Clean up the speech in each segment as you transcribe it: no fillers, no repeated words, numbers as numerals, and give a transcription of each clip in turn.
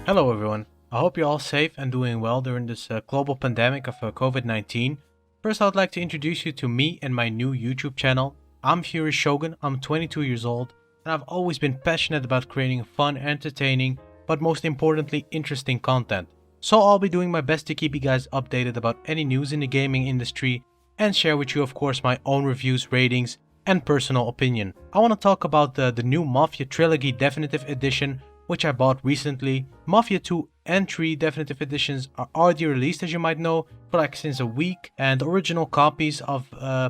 Hello everyone, I hope you're all safe and doing well during this global pandemic of COVID-19. First, I would like to introduce you to me and my new YouTube channel. I'm Fury Shogun, I'm 22 years old, and I've always been passionate about creating fun, entertaining, but most importantly, interesting content. So I'll be doing my best to keep you guys updated about any news in the gaming industry and share with you, of course, my own reviews, ratings, and personal opinion. I want to talk about the new Mafia Trilogy Definitive Edition, which I bought recently. Mafia 2 and 3 Definitive Editions are already released, as you might know, for like since a week, and the original copies of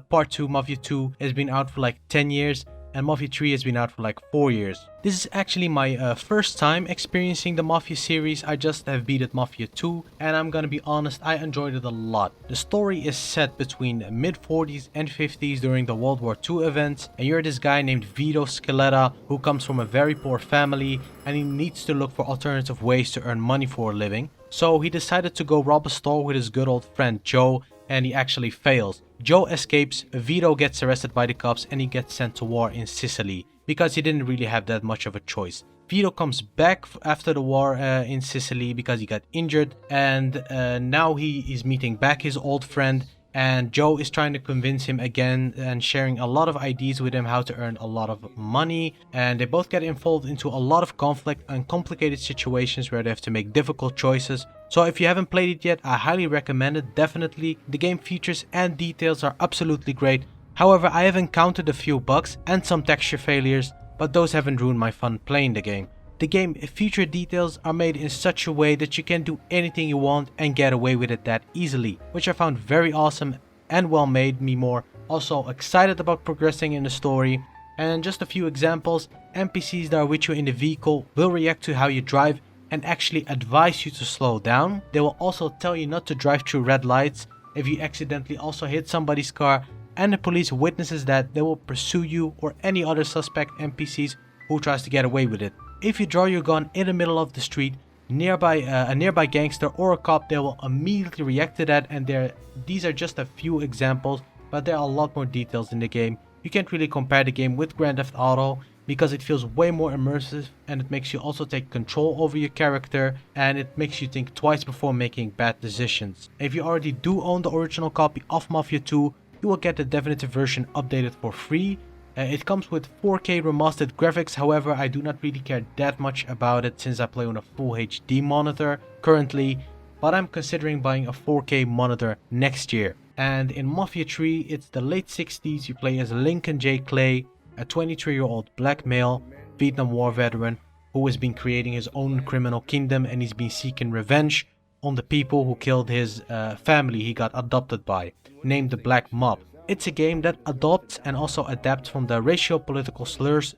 Part 2 Mafia 2 has been out for like 10 years, and Mafia 3 has been out for like 4 years. This is actually my first time experiencing the Mafia series. I just have beaten Mafia 2, and I'm gonna be honest, I enjoyed it a lot. The story is set between mid-40s and 50s during the World War II events, and you're this guy named Vito Scaletta who comes from a very poor family, and he needs to look for alternative ways to earn money for a living. So he decided to go rob a store with his good old friend Joe, and he actually fails. Joe escapes, Vito gets arrested by the cops, and he gets sent to war in Sicily because he didn't really have that much of a choice. Vito comes back after the war in Sicily because he got injured, and now he is meeting back his old friend, and Joe is trying to convince him again and sharing a lot of ideas with him how to earn a lot of money, and they both get involved into a lot of conflict and complicated situations where they have to make difficult choices. So if you haven't played it yet, I highly recommend it, definitely. The game features and details are absolutely great. However, I have encountered a few bugs and some texture failures, but those haven't ruined my fun playing the game. The game feature details are made in such a way that you can do anything you want and get away with it that easily, which I found very awesome and well made me more also excited about progressing in the story. And just a few examples, NPCs that are with you in the vehicle will react to how you drive and actually advise you to slow down. They will also tell you not to drive through red lights. If you accidentally also hit somebody's car and the police witnesses that, they will pursue you or any other suspect NPCs who tries to get away with it. If you draw your gun in the middle of the street, a nearby gangster or a cop, they will immediately react to that, and these are just a few examples, but there are a lot more details in the game. You can't really compare the game with Grand Theft Auto because it feels way more immersive, and it makes you also take control over your character, and it makes you think twice before making bad decisions. If you already do own the original copy of Mafia 2, you will get the definitive version updated for free. It comes with 4K remastered graphics, however I do not really care that much about it since I play on a full HD monitor currently, but I'm considering buying a 4K monitor next year. And in Mafia 3, it's the late 60s, you play as Lincoln J. Clay, a 23-year-old black male Vietnam War veteran who has been creating his own criminal kingdom, and he's been seeking revenge on the people who killed his family he got adopted by, named the Black Mob. It's a game that adopts and also adapts from the racial political slurs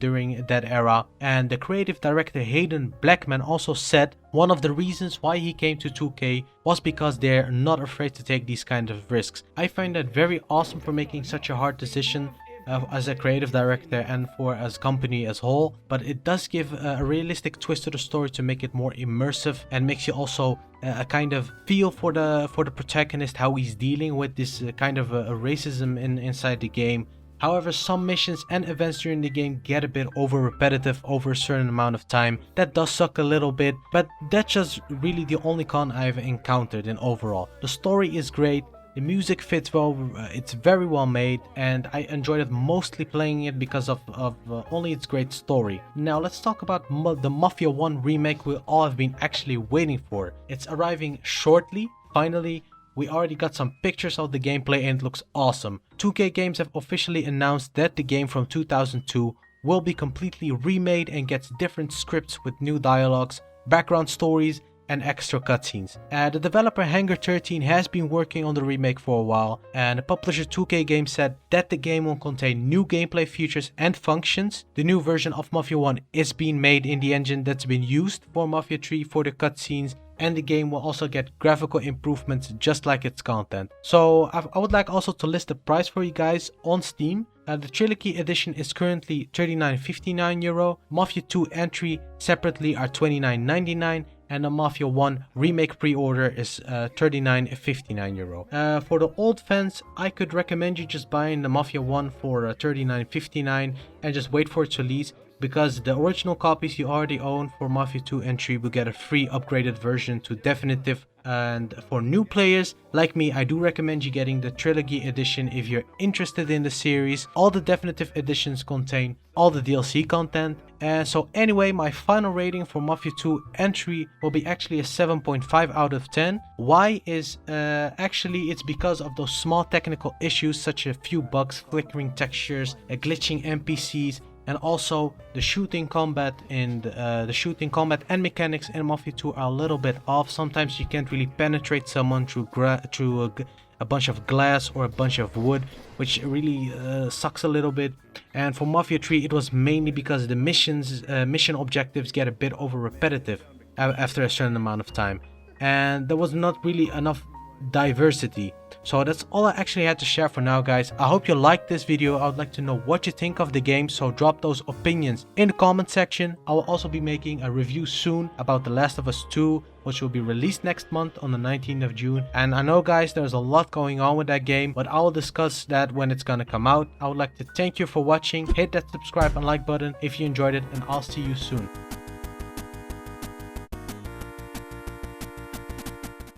during that era, and the creative director Hayden Blackman also said one of the reasons why he came to 2K was because they're not afraid to take these kind of risks. I find that very awesome for making such a hard decision as a creative director and for as company as whole, but it does give a realistic twist to the story to make it more immersive, and makes you also a kind of feel for the protagonist, how he's dealing with this kind of racism inside the game. However, some missions and events during the game get a bit over repetitive over a certain amount of time. That does suck a little bit, but that's just really the only con I've encountered in overall. The story is great. The music fits well, it's very well made, and I enjoyed it mostly playing it because of only its great story. Now let's talk about the Mafia 1 remake we all have been actually waiting for. It's arriving shortly, finally. We already got some pictures of the gameplay and it looks awesome. 2K Games have officially announced that the game from 2002 will be completely remade and gets different scripts with new dialogues, background stories, and extra cutscenes. The developer Hangar 13 has been working on the remake for a while, and the publisher 2K Games said that the game will contain new gameplay features and functions. The new version of Mafia 1 is being made in the engine that's been used for Mafia 3 for the cutscenes, and the game will also get graphical improvements just like its content. So I would like also to list the price for you guys on Steam. The Trilogy edition is currently €39.59, Mafia 2 and 3 separately are €29.99, and the Mafia 1 remake pre-order is €39.59. For the old fans, I could recommend you just buying the Mafia 1 for €39.59 and just wait for its release, because the original copies you already own for Mafia 2 and 3 will get a free upgraded version to definitive. And for new players like me, I do recommend you getting the Trilogy edition if you're interested in the series. All the definitive editions contain all the DLC content. And so anyway, my final rating for Mafia 2 and 3 will be actually a 7.5 out of 10. Why is actually it's because of those small technical issues, such as a few bugs, flickering textures, glitching NPCs, and also the shooting combat and and mechanics in Mafia 2 are a little bit off. Sometimes you can't really penetrate someone through a bunch of glass or a bunch of wood, which really sucks a little bit. And for Mafia 3, it was mainly because the mission objectives get a bit over repetitive after a certain amount of time, and there was not really enough diversity. So that's all I actually had to share for now, guys. I hope you liked this video. I would like to know what you think of the game, so drop those opinions in the comment section. I will also be making a review soon about The Last of Us 2, which will be released next month on the 19th of June. And I know, guys, there's a lot going on with that game, but I will discuss that when it's gonna come out. I would like to thank you for watching. Hit that subscribe and like button if you enjoyed it, and I'll see you soon.